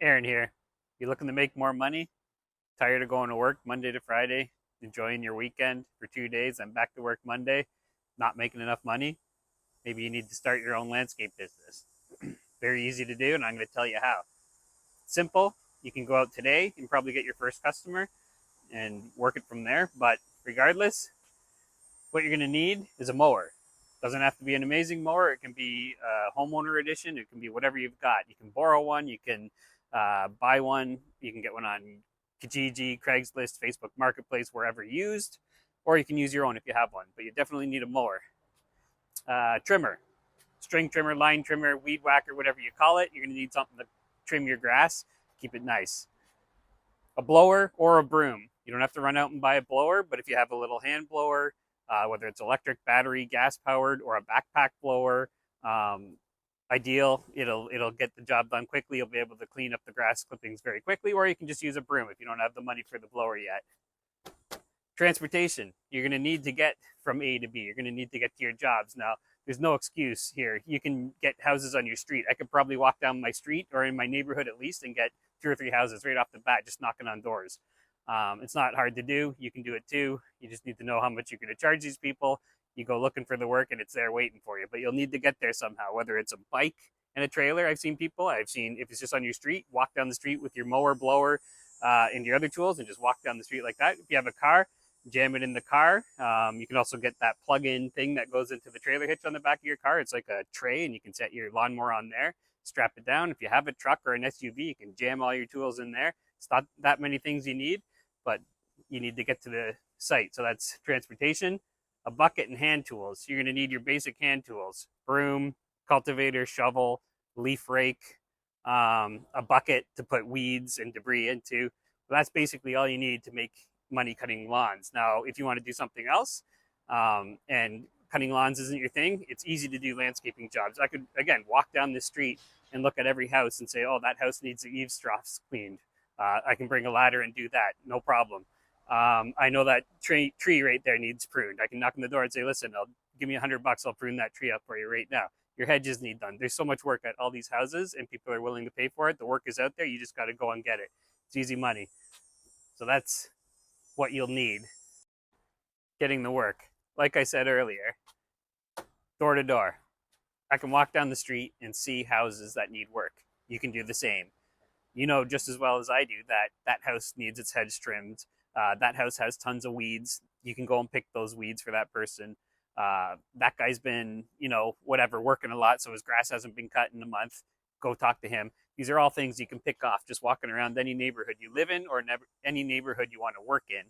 Aaron here. You looking to make more money? Tired of going to work Monday to Friday, enjoying your weekend for 2 days, and back to work Monday, not making enough money? Maybe you need to start your own landscape business. Very easy to do, and I'm going to tell you how. Simple. You can go out today and probably get your first customer and work it from there. But regardless, what you're going to need is a mower. Doesn't have to be an amazing mower. It can be a homeowner edition. It can be whatever you've got. You can borrow one. You can buy one. You can get one on Kijiji, Craigslist, Facebook Marketplace, wherever used, or you can use your own if you have one. But you definitely need a mower. Trimmer, string trimmer, line trimmer, weed whacker, whatever you call it. You're going to need something to trim your grass, keep it nice. A blower or a broom. You don't have to run out and buy a blower, but if you have a little hand blower, whether it's electric, battery, gas powered, or a backpack blower, um, ideal. It'll get the job done quickly. You'll be able to clean up the grass clippings very quickly, or you can just use a broom if you don't have the money for the blower yet. Transportation. You're going to need to get from A to B. You're going to need to get to your jobs. Now, there's no excuse here. You can get houses on your street. I could probably walk down my street or in my neighborhood at least and get 2 or 3 houses right off the bat, just knocking on doors. It's not hard to do. You can do it too. You just need to know how much you're going to charge these people. You go looking for the work and it's there waiting for you, but you'll need to get there somehow, whether it's a bike and a trailer. I've seen if it's just on your street, walk down the street with your mower, blower, and your other tools and just walk down the street like that. If you have a car, jam it in the car. You can also get that plug-in thing that goes into the trailer hitch on the back of your car. It's like a tray and you can set your lawnmower on there, strap it down. If you have a truck or an SUV, you can jam all your tools in there. It's not that many things you need, but you need to get to the site. So that's transportation, a bucket, and hand tools. You're going to need your basic hand tools: broom, cultivator, shovel, leaf rake, a bucket to put weeds and debris into. So that's basically all you need to make money cutting lawns. Now, if you want to do something else, and cutting lawns isn't your thing, it's easy to do landscaping jobs. I could, again, walk down the street and look at every house and say, oh, that house needs the eaves troughs cleaned. I can bring a ladder and do that, no problem. I know that tree right there needs pruned. I can knock on the door and say, listen, give me $100. I'll prune that tree up for you right now. Your hedges need done. There's so much work at all these houses and people are willing to pay for it. The work is out there. You just got to go and get it. It's easy money. So that's what you'll need getting the work. Like I said earlier, door to door. I can walk down the street and see houses that need work. You can do the same. You know just as well as I do that that house needs its hedge trimmed. That house has tons of weeds. You can go and pick those weeds for that person. That guy's been, whatever, working a lot, so his grass hasn't been cut in a month. Go talk to him. These are all things you can pick off just walking around any neighborhood you live in or any neighborhood you want to work in.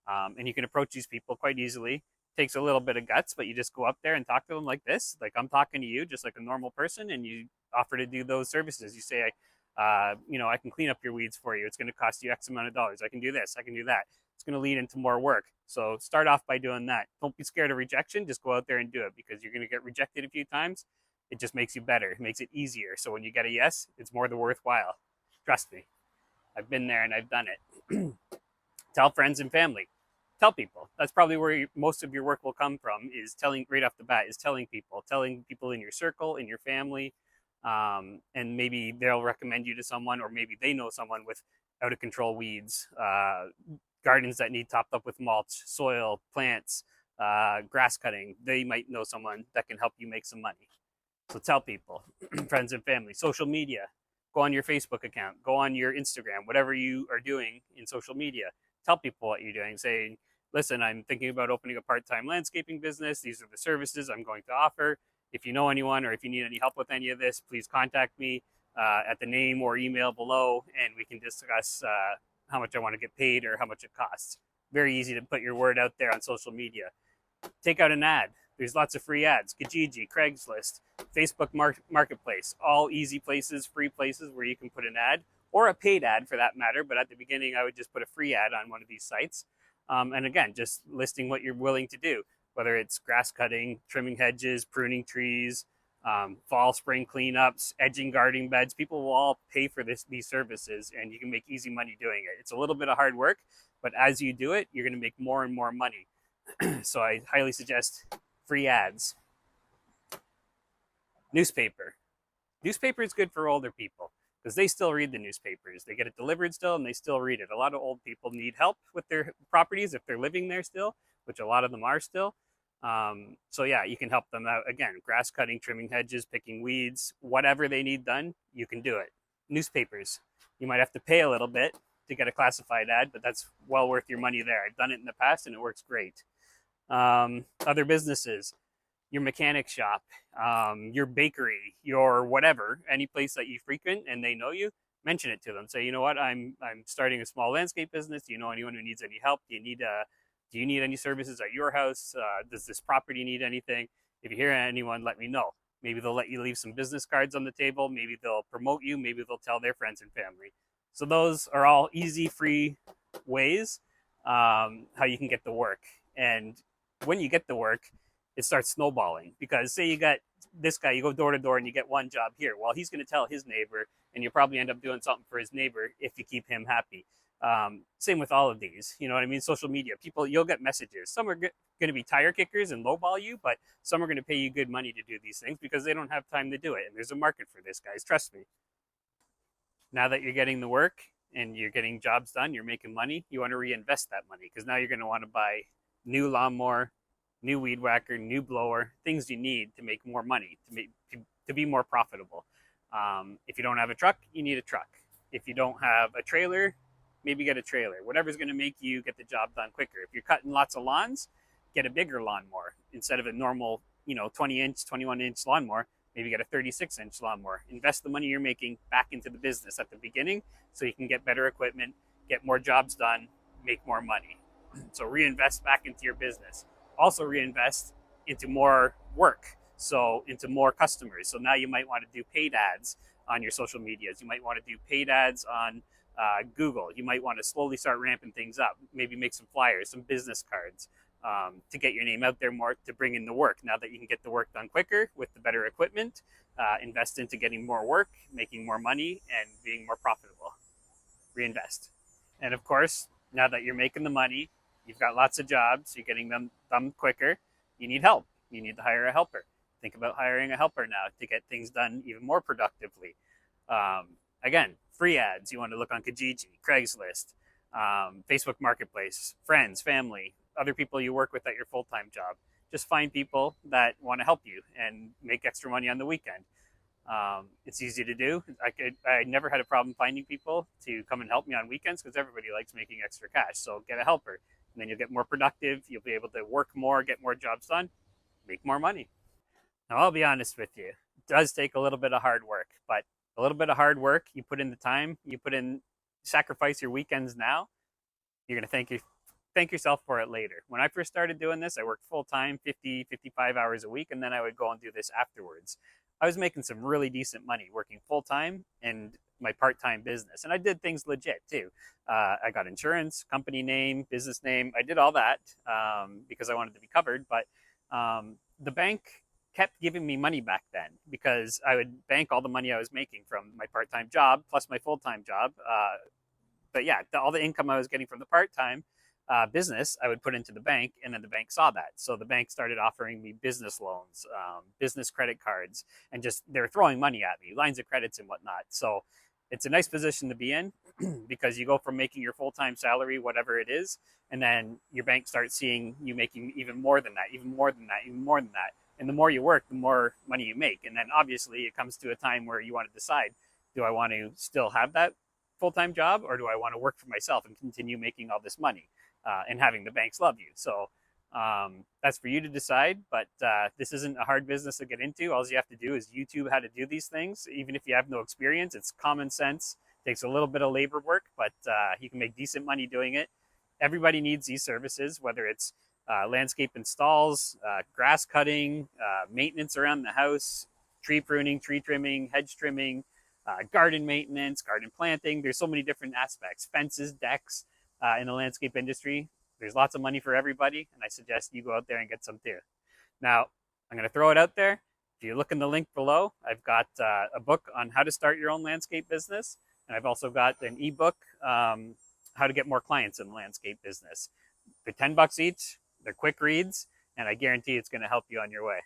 And you can approach these people quite easily. Takes a little bit of guts, but you just go up there and talk to them like this, like I'm talking to you, just like a normal person, and you offer to do those services. You say, I can clean up your weeds for you. It's going to cost you X amount of dollars. I can do this. I can do that. It's going to lead into more work. So start off by doing that. Don't be scared of rejection. Just go out there and do it because you're going to get rejected a few times. It just makes you better. It makes it easier. So when you get a yes, it's more than worthwhile. Trust me. I've been there and I've done it. Tell friends and family. Tell people. That's probably where most of your work will come from, is telling right off the bat, is telling people in your circle, in your family, and maybe they'll recommend you to someone, or maybe they know someone with out of control weeds, gardens that need topped up with mulch, soil, plants, grass cutting. They might know someone that can help you make some money. So tell people, friends and family. Social media. Go on your Facebook account. Go on your Instagram. Whatever you are doing in social media. Tell people what you're doing. Say, listen, I'm thinking about opening a part-time landscaping business. These are the services I'm going to offer. If you know anyone or if you need any help with any of this, please contact me at the name or email below, and we can discuss how much I want to get paid or how much it costs. Very easy to put your word out there on social media. Take out an ad. There's lots of free ads. Kijiji, Craigslist, Facebook Marketplace, all easy places, free places where you can put an ad, or a paid ad for that matter. But at the beginning, I would just put a free ad on one of these sites. And again, just listing what you're willing to do, whether it's grass cutting, trimming hedges, pruning trees, fall, spring cleanups, edging garden beds. People will all pay for these services, and you can make easy money doing it. It's a little bit of hard work, but as you do it, you're going to make more and more money. So I highly suggest free ads. Newspaper. Newspaper is good for older people. because they still read the newspapers. They get it delivered still, and they still read it. A lot of old people need help with their properties if they're living there still, which a lot of them are still. So yeah, you can help them out. Again, grass cutting, trimming hedges, picking weeds, whatever they need done, you can do it. Newspapers, you might have to pay a little bit to get a classified ad, but that's well worth your money there. I've done it in the past and it works great. Other businesses, your mechanic shop, your bakery, your whatever, any place that you frequent and they know you, mention it to them. Say, you know what, I'm starting a small landscape business. Do you know anyone who needs any help? Do you need any services at your house? Does this property need anything? If you hear anyone, let me know. Maybe they'll let you leave some business cards on the table. Maybe they'll promote you. Maybe they'll tell their friends and family. So those are all easy, free ways how you can get the work. And when you get the work, it starts snowballing, because say you got this guy, you go door to door and you get one job here. Well, he's going to tell his neighbor, and you'll probably end up doing something for his neighbor if you keep him happy. Same with all of these, you know what I mean? Social media, people, you'll get messages. Some are going to be tire kickers and lowball you, but some are going to pay you good money to do these things because they don't have time to do it. And there's a market for this, guys. Trust me. Now that you're getting the work and you're getting jobs done, you're making money, you want to reinvest that money, because now you're going to want to buy new lawnmower, new weed whacker, new blower, things you need to make more money, to be more profitable. If you don't have a truck, you need a truck. If you don't have a trailer, maybe get a trailer. Whatever's going to make you get the job done quicker. If you're cutting lots of lawns, get a bigger lawnmower instead of a normal, 20-inch, 21-inch lawnmower. Maybe get a 36-inch lawnmower. Invest the money you're making back into the business at the beginning so you can get better equipment, get more jobs done, make more money. So reinvest back into your business. Also reinvest into more work, so into more customers. So now you might want to do paid ads on your social medias. You might want to do paid ads on Google. You might want to slowly start ramping things up. Maybe make some flyers, some business cards to get your name out there more, to bring in the work. Now that you can get the work done quicker with the better equipment, invest into getting more work, making more money, and being more profitable. Reinvest. And of course, now that you're making the money, you've got lots of jobs, you're getting them done quicker, you need help. You need to hire a helper. Think about hiring a helper now to get things done even more productively. Again, free ads. You want to look on Kijiji, Craigslist, Facebook Marketplace, friends, family, other people you work with at your full-time job. Just find people that want to help you and make extra money on the weekend. It's easy to do. I never had a problem finding people to come and help me on weekends, because everybody likes making extra cash. So get a helper, and then you'll get more productive. You'll be able to work more, get more jobs done, make more money. Now, I'll be honest with you. It does take a little bit of hard work, but a little bit of hard work, you put in the time, sacrifice your weekends now, you're going to thank yourself for it later. When I first started doing this, I worked full-time, 50, 55 hours a week, and then I would go and do this afterwards. I was making some really decent money working full-time and my part-time business. And I did things legit too. I got insurance, company name, business name. I did all that because I wanted to be covered. But the bank kept giving me money back then, because I would bank all the money I was making from my part-time job plus my full-time job. But yeah, all the income I was getting from the part-time business, I would put into the bank, and then the bank saw that. So the bank started offering me business loans, business credit cards, and just they're throwing money at me, lines of credits and whatnot. So it's a nice position to be in because you go from making your full-time salary, whatever it is, and then your bank starts seeing you making even more than that, even more than that, even more than that. And the more you work, the more money you make. And then obviously it comes to a time where you want to decide, do I want to still have that full-time job, or do I want to work for myself and continue making all this money and having the banks love you? So that's for you to decide, but this isn't a hard business to get into. All you have to do is YouTube how to do these things. Even if you have no experience, it's common sense. It takes a little bit of labor work, but you can make decent money doing it. Everybody needs these services, whether it's landscape installs, grass cutting, maintenance around the house, tree pruning, tree trimming, hedge trimming, garden maintenance, garden planting. There's so many different aspects, fences, decks in the landscape industry. There's lots of money for everybody, and I suggest you go out there and get some too. Now, I'm going to throw it out there. If you look in the link below, I've got a book on how to start your own landscape business, and I've also got an ebook, how to get more clients in the landscape business. They're $10 each. They're quick reads, and I guarantee it's going to help you on your way.